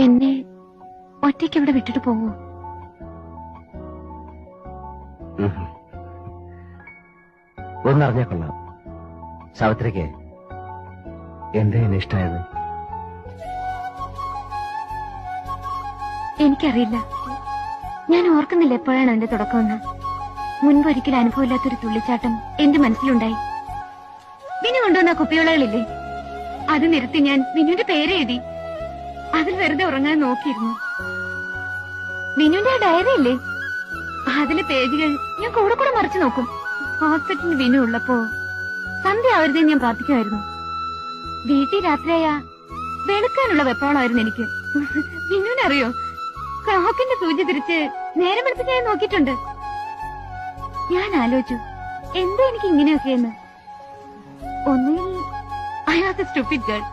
എന്നെ ഒറ്റയ്ക്ക് ഇവിടെ വിട്ടിട്ട് പോവോ? ഒന്നറിഞ്ഞാ കൊള്ളാം, സാവിത്രിക്ക് എന്റെ എന്നെ ഇഷ്ടമായത്. എനിക്കറിയില്ല, ഞാൻ ഓർക്കുന്നില്ല എപ്പോഴാണ് അതിന്റെ തുടക്കമെന്ന്. മുൻപൊരിക്കലും അനുഭവമില്ലാത്തൊരു തുള്ളിച്ചാട്ടം എന്റെ മനസ്സിലുണ്ടായി. വിനു കൊണ്ടുവന്ന കുപ്പിവളകളില്ലേ, അത് നിരത്തി ഞാൻ വിനുവിന്റെ പേരെഴുതി അതിൽ വെറുതെ ഉറങ്ങാൻ നോക്കിയിരുന്നു. വിനുവിന്റെ ആ ഡയറി ഇല്ലേ, അതിലെ പേജുകൾ ഞാൻ കൂടെ കൂടെ മറിച്ചു നോക്കും. ഹോസ്പിറ്റലിൽ വിനു ഉള്ളപ്പോ സന്ധ്യ ആവരുതെന്ന് ഞാൻ പ്രാർത്ഥിക്കുമായിരുന്നു. വീട്ടിൽ രാത്രിയായ വെളുക്കാനുള്ള വെപ്രോളമായിരുന്നു എനിക്ക്. വിനുവിനറിയോ, ക്ലോക്കിന്റെ സൂചി തിരിച്ച് നേരം വെളുപ്പിച്ച് ഞാൻ നോക്കിയിട്ടുണ്ട്. ഞാൻ ആലോചിച്ചു, എന്താ എനിക്ക് ഇങ്ങനെയൊക്കെയെന്ന്. ഒന്നുകിൽ I was a stupid girl.